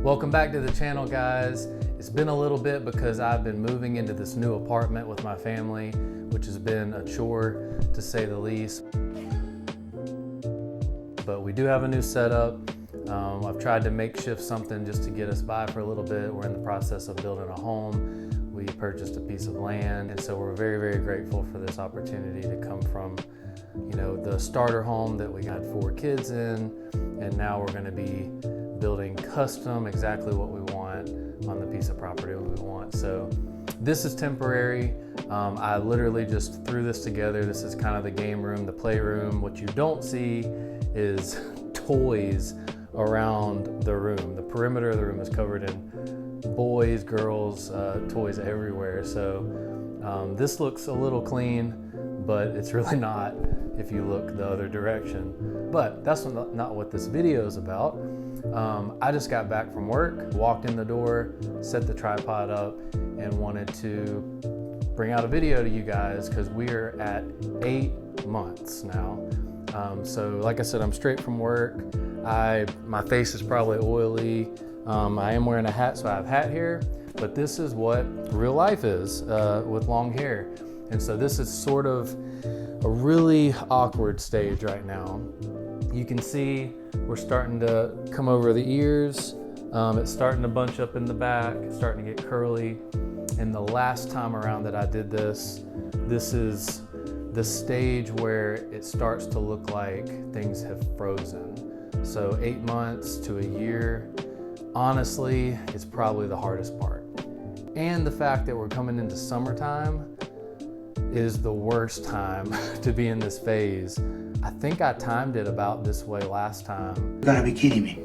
Welcome back to the channel, guys. It's been a little bit because I've been moving into this new apartment with my family, which has been a chore to say the least. But we do have a new setup. I've tried to makeshift something just to get us by for a little bit. We're in the process of building a home. We purchased a piece of land, and so we're very, very grateful for this opportunity to come from, the starter home that we had 4 kids in, and now we're going to be building custom exactly what we want on the piece of property we want. So this is temporary. I literally just threw this together. This is kind of the game room, the playroom. What you don't see is toys around the room. The perimeter of the room is covered in boys, girls, toys everywhere. So this looks a little clean, but it's really not if you look the other direction. But that's not what this video is about. I just got back from work, walked in the door, set the tripod up, and wanted to bring out a video to you guys because we are at 8 months now. So like I said, I'm straight from work. My face is probably oily. I am wearing a hat, so I have hat hair, but this is what real life is with long hair. And so this is sort of a really awkward stage right now. You can see we're starting to come over the ears. It's starting to bunch up in the back. It's starting to get curly. And the last time around that I did this is the stage where it starts to look like things have frozen. So 8 months to a year, honestly, it's probably the hardest part. And the fact that we're coming into summertime is the worst time to be in this phase. I think I timed it about this way last time. You gotta be kidding me.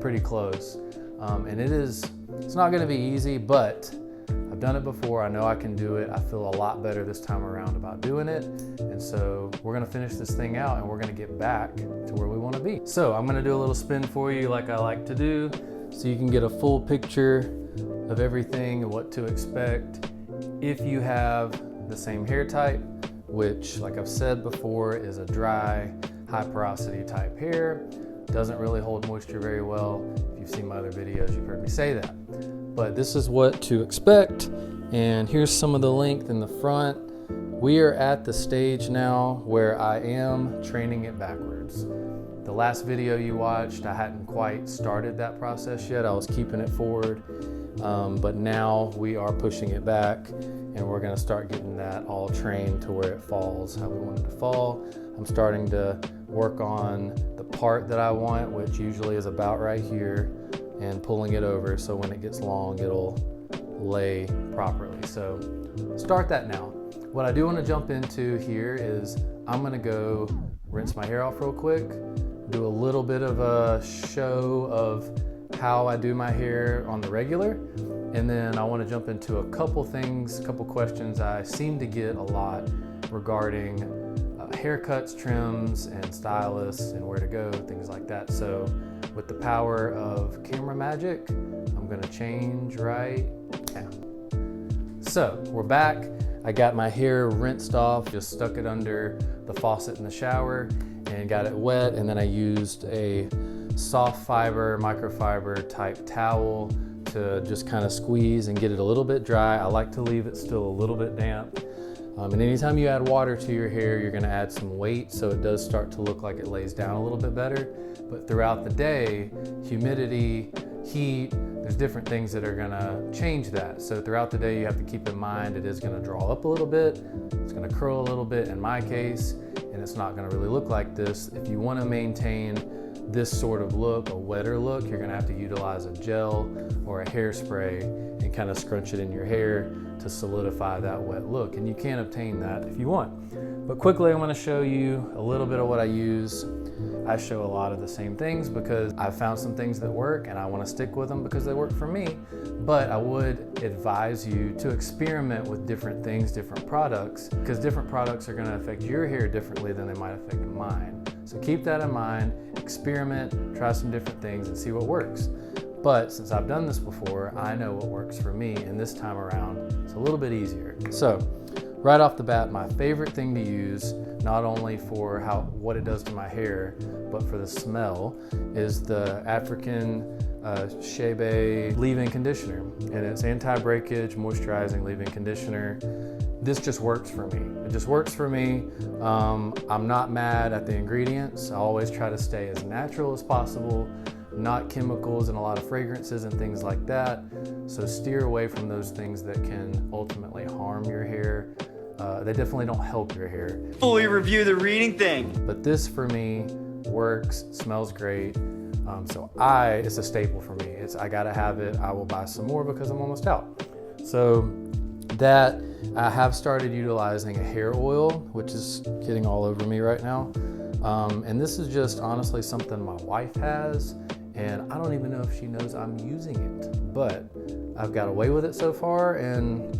Pretty close. And it's not gonna be easy, but I've done it before. I know I can do it. I feel a lot better this time around about doing it. And so we're gonna finish this thing out and we're gonna get back to where we wanna be. So I'm gonna do a little spin for you like I like to do, so you can get a full picture of everything and what to expect. If you have the same hair type, which, like I've said before, is a dry, high porosity type hair, doesn't really hold moisture very well. If you've seen my other videos, you've heard me say that. But this is what to expect, and here's some of the length in the front. We are at the stage now where I am training it backwards. The last video you watched, I hadn't quite started that process yet. I was keeping it forward, but now we are pushing it back, and we're gonna start getting that all trained to where it falls how we want it to fall. I'm starting to work on the part that I want, which usually is about right here, and pulling it over so when it gets long, it'll lay properly. So start that now. What I do want to jump into here is I'm gonna go rinse my hair off real quick, do a little bit of a show of how I do my hair on the regular, and then I want to jump into a couple things, a couple questions I seem to get a lot regarding haircuts, trims, and stylists, and where to go, things like that. So with the power of camera magic, I'm going to change right now. So we're back. I got my hair rinsed off, just stuck it under the faucet in the shower and got it wet, and then I used a soft fiber, microfiber type towel to just kind of squeeze and get it a little bit dry. I like to leave it still a little bit damp. And anytime you add water to your hair, you're gonna add some weight, so it does start to look like it lays down a little bit better. But throughout the day, humidity, heat, there's different things that are gonna change that. So throughout the day, you have to keep in mind it is gonna draw up a little bit, it's gonna curl a little bit in my case, and it's not gonna really look like this. If you wanna maintain this sort of look, a wetter look, you're gonna have to utilize a gel or a hairspray and kind of scrunch it in your hair to solidify that wet look. And you can obtain that if you want. But quickly, I'm gonna show you a little bit of what I use. I show a lot of the same things because I've found some things that work and I wanna stick with them because they work for me. But I would advise you to experiment with different things, different products, because different products are gonna affect your hair differently than they might affect mine. So keep that in mind, experiment, try some different things and see what works. But since I've done this before, I know what works for me, and this time around, it's a little bit easier. So right off the bat, my favorite thing to use, not only for what it does to my hair, but for the smell, is the African Shea leave-in conditioner. And it's anti-breakage, moisturizing leave-in conditioner. This just works for me. It just works for me. I'm not mad at the ingredients. I always try to stay as natural as possible, not chemicals and a lot of fragrances and things like that. So steer away from those things that can ultimately harm your hair. They definitely don't help your hair. Fully review the reading thing. But this for me works, smells great. So it's a staple for me. I gotta have it. I will buy some more because I'm almost out. So that, I have started utilizing a hair oil, which is getting all over me right now. And this is just honestly something my wife has, and I don't even know if she knows I'm using it, but I've got away with it so far, and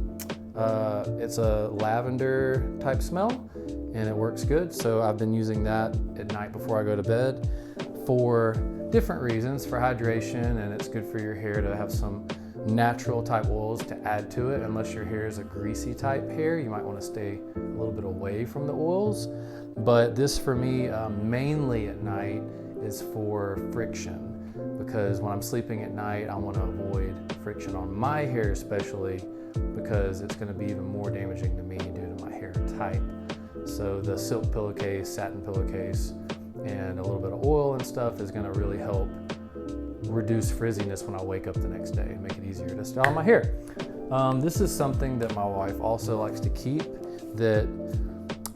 it's a lavender type smell, and it works good. So I've been using that at night before I go to bed for different reasons, for hydration, and it's good for your hair to have some natural type oils to add to it. Unless your hair is a greasy type hair, you might want to stay a little bit away from the oils. But this for me, mainly at night, is for friction, because when I'm sleeping at night, I want to avoid friction on my hair, especially because it's going to be even more damaging to me due to my hair type. So the silk pillowcase, satin pillowcase, and a little bit of oil and stuff is going to really help reduce frizziness when I wake up the next day and make it easier to style my hair. This is something that my wife also likes to keep that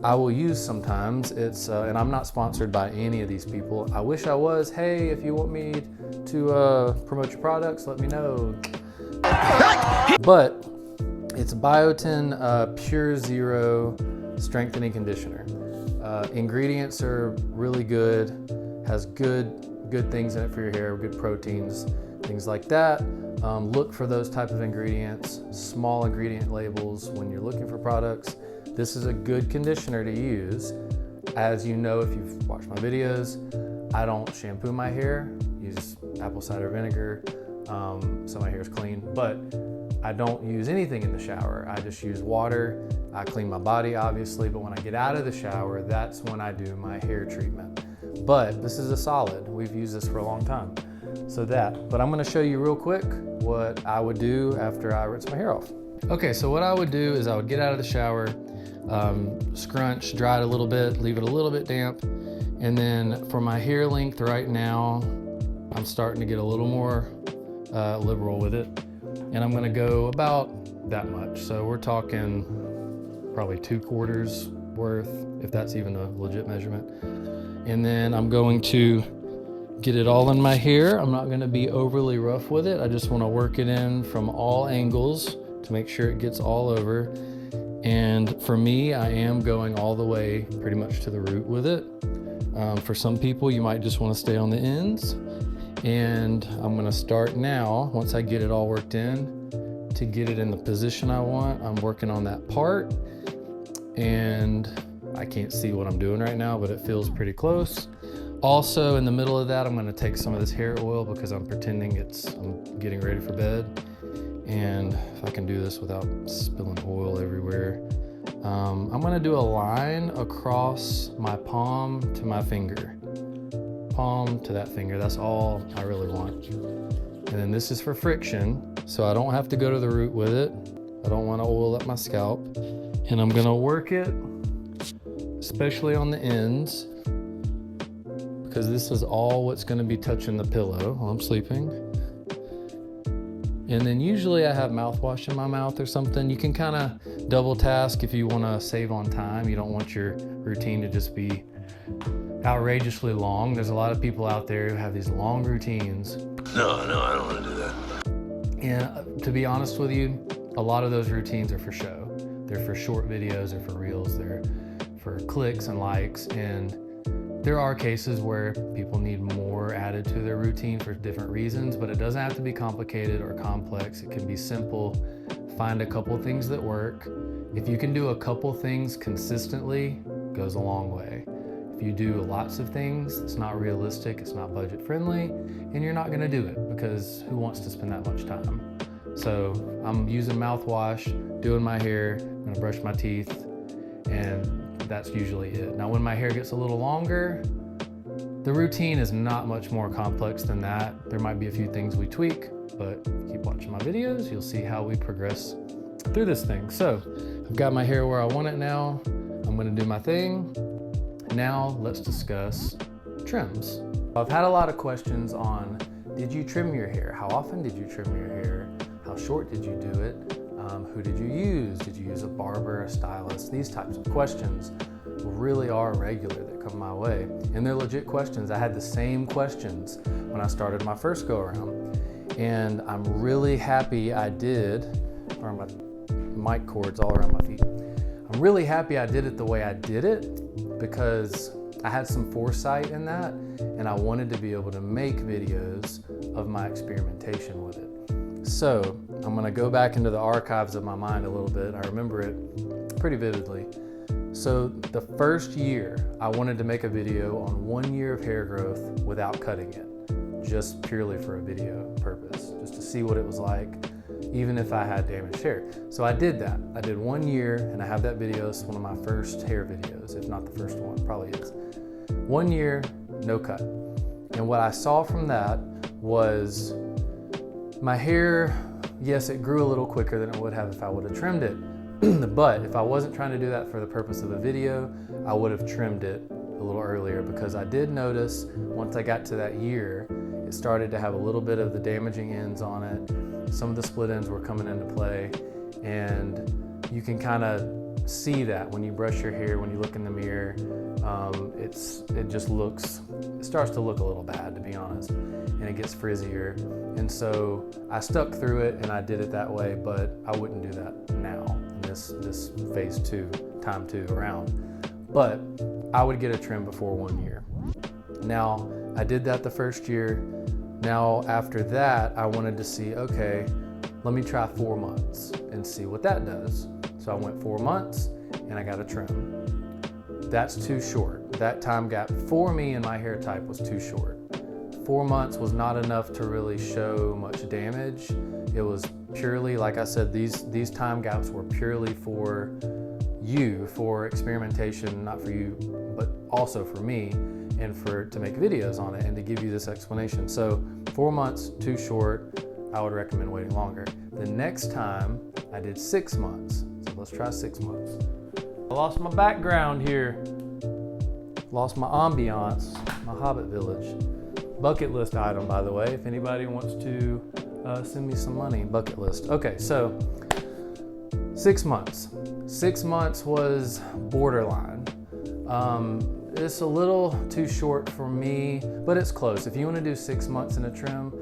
I will use sometimes. It's and I'm not sponsored by any of these people. I wish I was. Hey, if you want me to promote your products, let me know. But it's Biotin Pure Zero Strengthening Conditioner. Ingredients are really good, has good things in it for your hair, good proteins, things like that. Look for those type of ingredients, small ingredient labels when you're looking for products. This is a good conditioner to use. As you know, if you've watched my videos, I don't shampoo my hair, use apple cider vinegar, so my hair is clean, but I don't use anything in the shower. I just use water. I clean my body, obviously, but when I get out of the shower, that's when I do my hair treatment. But this is a solid. We've used this for a long time. So but I'm gonna show you real quick what I would do after I rinse my hair off. Okay, so what I would do is I would get out of the shower, scrunch, dry it a little bit, leave it a little bit damp. And then for my hair length right now, I'm starting to get a little more liberal with it. And I'm gonna go about that much. So we're talking probably 2/4 worth, if that's even a legit measurement. And then I'm going to get it all in my hair. I'm not gonna be overly rough with it. I just wanna work it in from all angles to make sure it gets all over. And for me, I am going all the way pretty much to the root with it. For some people, you might just wanna stay on the ends. And I'm gonna start now, once I get it all worked in, to get it in the position I want. I'm working on that part, and I can't see what I'm doing right now, but it feels pretty close. Also, in the middle of that, I'm gonna take some of this hair oil because I'm pretending I'm getting ready for bed. And if I can do this without spilling oil everywhere, I'm gonna do a line across my palm to my finger. Palm to that finger, that's all I really want. And then this is for friction, so I don't have to go to the root with it. I don't want to oil up my scalp. And I'm gonna work it, especially on the ends, because this is all what's gonna be touching the pillow while I'm sleeping. And then usually I have mouthwash in my mouth or something. You can kind of double task if you wanna save on time. You don't want your routine to just be outrageously long. There's a lot of people out there who have these long routines. No, I don't want to do that. And to be honest with you, a lot of those routines are for show. They're for short videos, they're for reels, they're for clicks and likes. And there are cases where people need more added to their routine for different reasons, but it doesn't have to be complicated or complex. It can be simple. Find a couple things that work. If you can do a couple things consistently, it goes a long way. If you do lots of things, it's not realistic, it's not budget friendly, and you're not gonna do it because who wants to spend that much time? So I'm using mouthwash, doing my hair, I'm gonna brush my teeth, and that's usually it. Now when my hair gets a little longer, the routine is not much more complex than that. There might be a few things we tweak, but if you keep watching my videos, you'll see how we progress through this thing. So I've got my hair where I want it now. I'm gonna do my thing. Now let's discuss trims. I've had a lot of questions on, did you trim your hair? How often did you trim your hair? How short did you do it? Who did you use? Did you use a barber, a stylist? These types of questions really are regular that come my way. And they're legit questions. I had the same questions when I started my first go around. And I'm really happy I did, or my mic cords all around my feet. I'm really happy I did it the way I did it because I had some foresight in that, and I wanted to be able to make videos of my experimentation with it. So I'm gonna go back into the archives of my mind a little bit. I remember it pretty vividly. So the first year, I wanted to make a video on 1 year of hair growth without cutting it, just purely for a video purpose, just to see what it was like, even if I had damaged hair. So I did that. I did 1 year, and I have that video. It's one of my first hair videos, if not the first one, probably is. 1 year, no cut. And what I saw from that was my hair, yes, it grew a little quicker than it would have if I would have trimmed it. But if I wasn't trying to do that for the purpose of a video, I would have trimmed it a little earlier, because I did notice once I got to that year, it started to have a little bit of the damaging ends on it. Some of the split ends were coming into play, and you can kind of see that when you brush your hair, when you look in the mirror. It starts to look a little bad, to be honest, and it gets frizzier. And so I stuck through it and I did it that way, but I wouldn't do that now in this phase 2, time 2 around. But I would get a trim before 1 year. Now, I did that the first year. Now, after that, I wanted to see, okay, let me try 4 months and see what that does. So I went 4 months and I got a trim. That's too short. That time gap for me and my hair type was too short. 4 months was not enough to really show much damage. It was purely, like I said, these time gaps were purely for you, for experimentation, not for you, but also for me, and to make videos on it and to give you this explanation. So 4 months, too short. I would recommend waiting longer. The next time I did 6 months. So let's try 6 months. I lost my background here. Lost my ambiance, my Hobbit village. Bucket list item, by the way, if anybody wants to send me some money, bucket list. Okay, so 6 months. 6 months was borderline. It's a little too short for me, but it's close. If you want to do 6 months in a trim,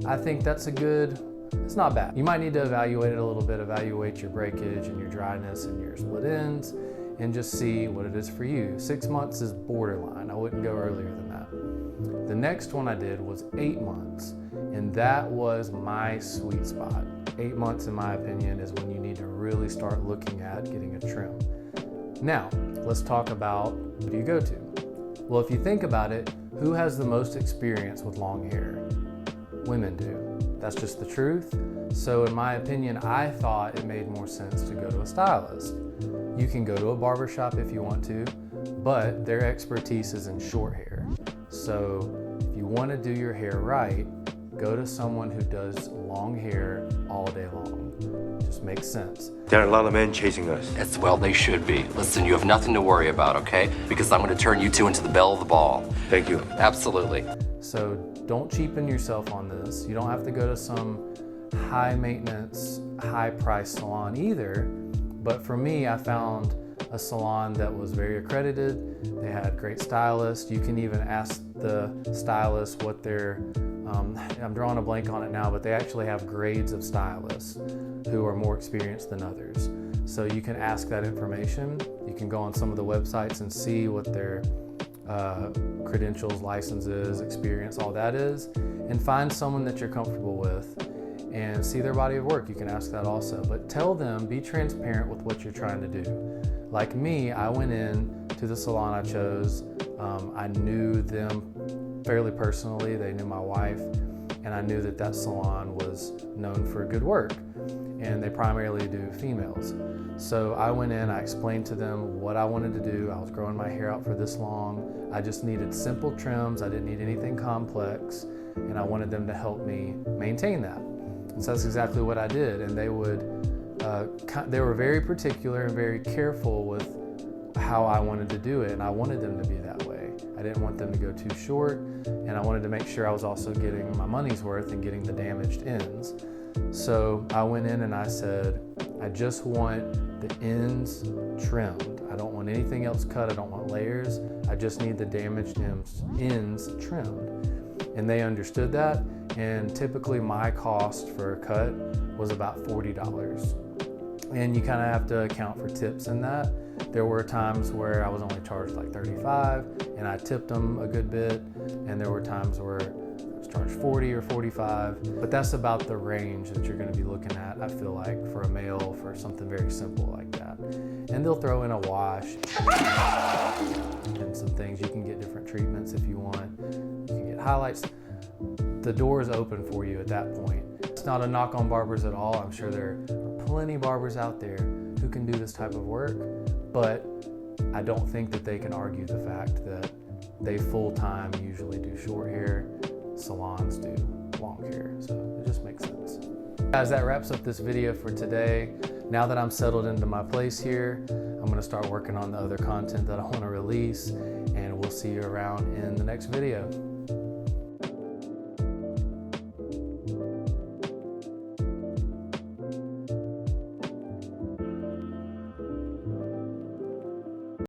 I think that's it's not bad. You might need to evaluate it a little bit, evaluate your breakage and your dryness and your split ends, and just see what it is for you. 6 months is borderline. I wouldn't go earlier than that. The next one I did was 8 months, and that was my sweet spot. 8 months, in my opinion, is when you need to really start looking at getting a trim. Now, let's talk about who do you go to? Well, if you think about it, who has the most experience with long hair? Women do. That's just the truth. So in my opinion, I thought it made more sense to go to a stylist. You can go to a barbershop if you want to, but their expertise is in short hair. So if you want to do your hair right, go to someone who does long hair all day long. Just makes sense. There are a lot of men chasing us. Well, they should be. Listen, you have nothing to worry about, okay? Because I'm going to turn you two into the belle of the ball. Thank you. Absolutely. So don't cheapen yourself on this. You don't have to go to some high maintenance, high price salon either. But for me, I found a salon that was very accredited. They had great stylists. You can even ask the stylist what their, I'm drawing a blank on it now, but they actually have grades of stylists who are more experienced than others. So you can ask that information. You can go on some of the websites and see what their credentials, licenses, experience, all that is, and find someone that you're comfortable with and see their body of work. You can ask that also, but tell them, be transparent with what you're trying to do. Like me, I went in to the salon I chose. I knew them fairly personally. They knew my wife, and I knew that salon was known for good work. and they primarily do females. So I went in, I explained to them what I wanted to do. I was growing my hair out for this long. I just needed simple trims. I didn't need anything complex, and I wanted them to help me maintain that. And so that's exactly what I did. And they were very particular and very careful with how I wanted to do it, and I wanted them to be that way. I didn't want them to go too short, and I wanted to make sure I was also getting my money's worth and getting the damaged ends. So I went in and I said, I just want the ends trimmed. I don't want anything else cut. I don't want layers. I just need the damaged ends trimmed. And they understood that, and typically my cost for a cut was about $40. And you kind of have to account for tips in that. There were times where I was only charged like $35 and I tipped them a good bit, and there were times where I was charged $40 or $45, but that's about the range that you're going to be looking at, I feel like, for a male, for something very simple like that. And they'll throw in a wash and some things. You can get different treatments if you want. You can get highlights. The door is open for you at that point. It's not a knock on barbers at all. I'm sure there are plenty of barbers out there who can do this type of work, but I don't think that they can argue the fact that they full-time usually do short hair, salons do long hair, so it just makes sense. Guys, that wraps up this video for today. Now that I'm settled into my place here, I'm gonna start working on the other content that I wanna release, and we'll see you around in the next video.